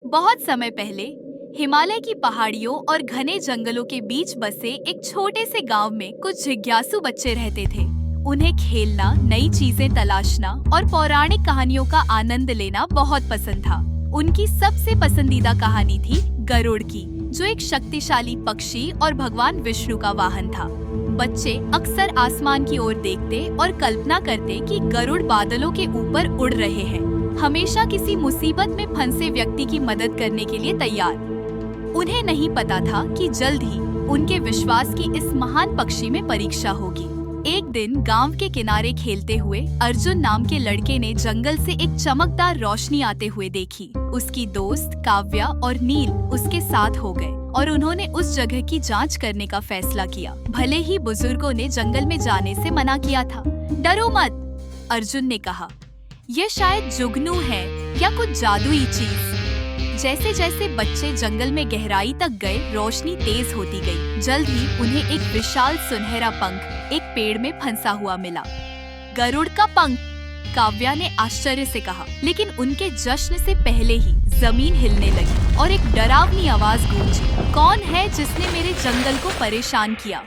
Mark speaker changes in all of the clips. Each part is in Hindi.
Speaker 1: बहुत समय पहले हिमालय की पहाड़ियों और घने जंगलों के बीच बसे एक छोटे से गांव में कुछ जिज्ञासु बच्चे रहते थे। उन्हें खेलना, नई चीजें तलाशना और पौराणिक कहानियों का आनंद लेना बहुत पसंद था। उनकी सबसे पसंदीदा कहानी थी गरुड़ की, जो एक शक्तिशाली पक्षी और भगवान विष्णु का वाहन था। बच्चे अक्सर आसमान की ओर देखते और कल्पना करते कि गरुड़ बादलों के ऊपर उड़ रहे हैं, हमेशा किसी मुसीबत में फंसे व्यक्ति की मदद करने के लिए तैयार। उन्हें नहीं पता था कि जल्द ही उनके विश्वास की इस महान पक्षी में परीक्षा होगी। एक दिन गांव के किनारे खेलते हुए अर्जुन नाम के लड़के ने जंगल से एक चमकदार रोशनी आते हुए देखी। उसकी दोस्त काव्या और नील उसके साथ हो गए और उन्होंने उस जगह की जांच करने का फैसला किया। भले ही बुजुर्गों ने जंगल में जाने से मना किया था। डरो मत, अर्जुन ने कहा, यह शायद जुगनू है या कुछ जादुई चीज। जैसे जैसे बच्चे जंगल में गहराई तक गए, रोशनी तेज होती गई। जल्द ही उन्हें एक विशाल सुनहरा पंख एक पेड़ में फंसा हुआ मिला। गरुड़ का पंख, काव्या ने आश्चर्य से कहा। लेकिन उनके जश्न से पहले ही जमीन हिलने लगी और एक डरावनी आवाज गूंजी। कौन है जिसने मेरे जंगल को परेशान किया?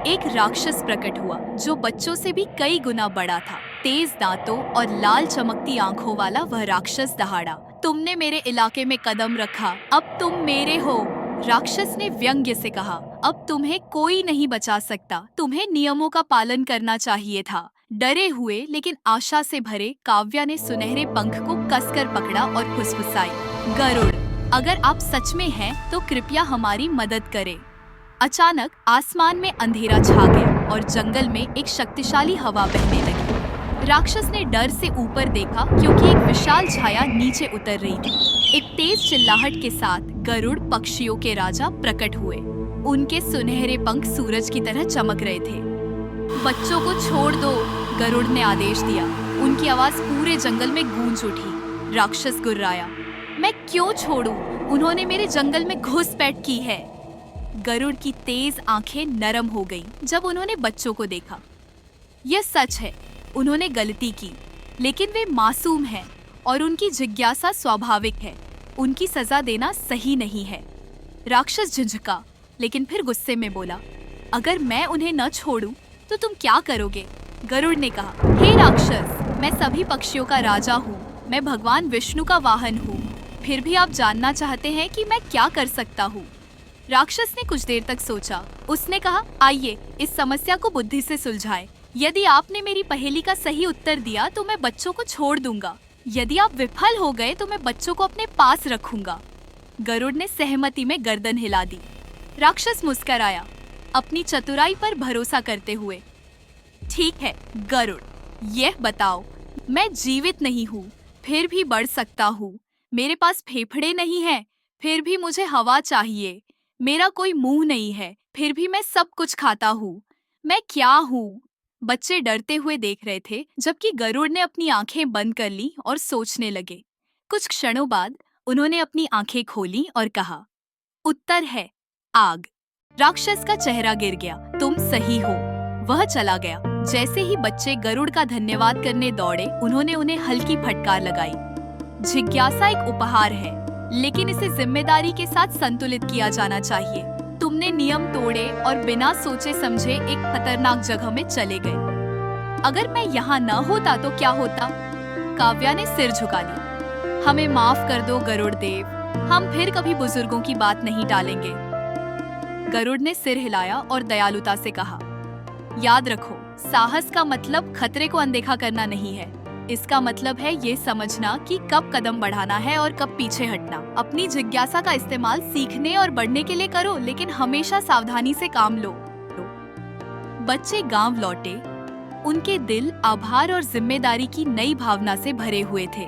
Speaker 1: एक राक्षस प्रकट हुआ जो बच्चों से भी कई गुना बड़ा था। तेज दांतों और लाल चमकती आंखों वाला वह राक्षस दहाड़ा, तुमने मेरे इलाके में कदम रखा, अब तुम मेरे हो। राक्षस ने व्यंग्य से कहा, अब तुम्हें कोई नहीं बचा सकता, तुम्हें नियमों का पालन करना चाहिए था। डरे हुए लेकिन आशा से भरे काव्या ने सुनहरे पंख को कसकर पकड़ा और फुसफुसाई, गरुड़, अगर आप सच में हैं तो कृपया हमारी मदद करें। अचानक आसमान में अंधेरा छा गया और जंगल में एक शक्तिशाली हवा बहने लगी। राक्षस ने डर से ऊपर देखा क्योंकि एक विशाल छाया नीचे उतर रही थी। एक तेज चिल्लाहट के साथ गरुड़ पक्षियों के राजा प्रकट हुए। उनके सुनहरे पंख सूरज की तरह चमक रहे थे। बच्चों को छोड़ दो, गरुड़ ने आदेश दिया। उनकी आवाज पूरे जंगल में गूंज उठी। राक्षस गुर्राया, मैं क्यों छोड़ूं? उन्होंने मेरे जंगल में घुसपैठ की है। गरुड़ की तेज आंखें नरम हो गईं जब उन्होंने बच्चों को देखा। यह सच है, उन्होंने गलती की, लेकिन वे मासूम हैं और उनकी जिज्ञासा स्वाभाविक है। उनकी सजा देना सही नहीं है। राक्षस झिझका, लेकिन फिर गुस्से में बोला, अगर मैं उन्हें न छोड़ूं तो तुम क्या करोगे? गरुड़ ने कहा, हे राक्षस, मैं सभी पक्षियों का राजा हूँ, मैं भगवान विष्णु का वाहन हूँ। फिर भी आप जानना चाहते हैं कि मैं क्या कर सकता हूँ? राक्षस ने कुछ देर तक सोचा। उसने कहा, आइए इस समस्या को बुद्धि से सुलझाएं। यदि आपने मेरी पहेली का सही उत्तर दिया तो मैं बच्चों को छोड़ दूंगा। यदि आप विफल हो गए तो मैं बच्चों को अपने पास रखूंगा। गरुड़ ने सहमति में गर्दन हिला दी। राक्षस मुस्कराया, अपनी चतुराई पर भरोसा करते हुए। ठीक है गरुड़, यह बताओ, मैं जीवित नहीं हूँ, फिर भी बढ़ सकता हूँ। मेरे पास फेफड़े नहीं हैं, फिर भी मुझे हवा चाहिए। मेरा कोई मुंह नहीं है, फिर भी मैं सब कुछ खाता हूँ। मैं क्या हूँ? बच्चे डरते हुए देख रहे थे, जबकि गरुड़ ने अपनी आंखें बंद कर ली और सोचने लगे। कुछ क्षणों बाद उन्होंने अपनी आंखें खोली और कहा, उत्तर है आग। राक्षस का चेहरा गिर गया। तुम सही हो। वह चला गया। जैसे ही बच्चे गरुड़ का धन्यवाद करने दौड़े, उन्होंने उन्हें हल्की फटकार लगाई। जिज्ञासा एक उपहार है, लेकिन इसे जिम्मेदारी के साथ संतुलित किया जाना चाहिए। तुमने नियम तोड़े और बिना सोचे समझे एक खतरनाक जगह में चले गए। अगर मैं यहाँ न होता तो क्या होता? काव्या ने सिर झुका लिया। हमें माफ कर दो गरुड़ देव, हम फिर कभी बुजुर्गों की बात नहीं टालेंगे। गरुड़ ने सिर हिलाया और दयालुता से कहा, याद रखो, साहस का मतलब खतरे को अनदेखा करना नहीं है। इसका मतलब है ये समझना कि कब कदम बढ़ाना है और कब पीछे हटना। अपनी जिज्ञासा का इस्तेमाल सीखने और बढ़ने के लिए करो, लेकिन हमेशा सावधानी से काम लो। बच्चे गांव लौटे। उनके दिल आभार और जिम्मेदारी की नई भावना से भरे हुए थे।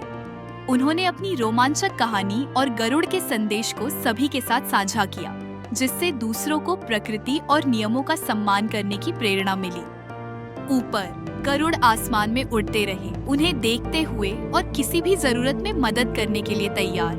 Speaker 1: उन्होंने अपनी रोमांचक कहानी और गरुड़ के संदेश को सभी के साथ साझा किया, जिससे दूसरों को प्रकृति और नियमों का सम्मान करने की प्रेरणा मिली। ऊपर गरुड़ आसमान में उड़ते रहे, उन्हें देखते हुए और किसी भी जरूरत में मदद करने के लिए तैयार।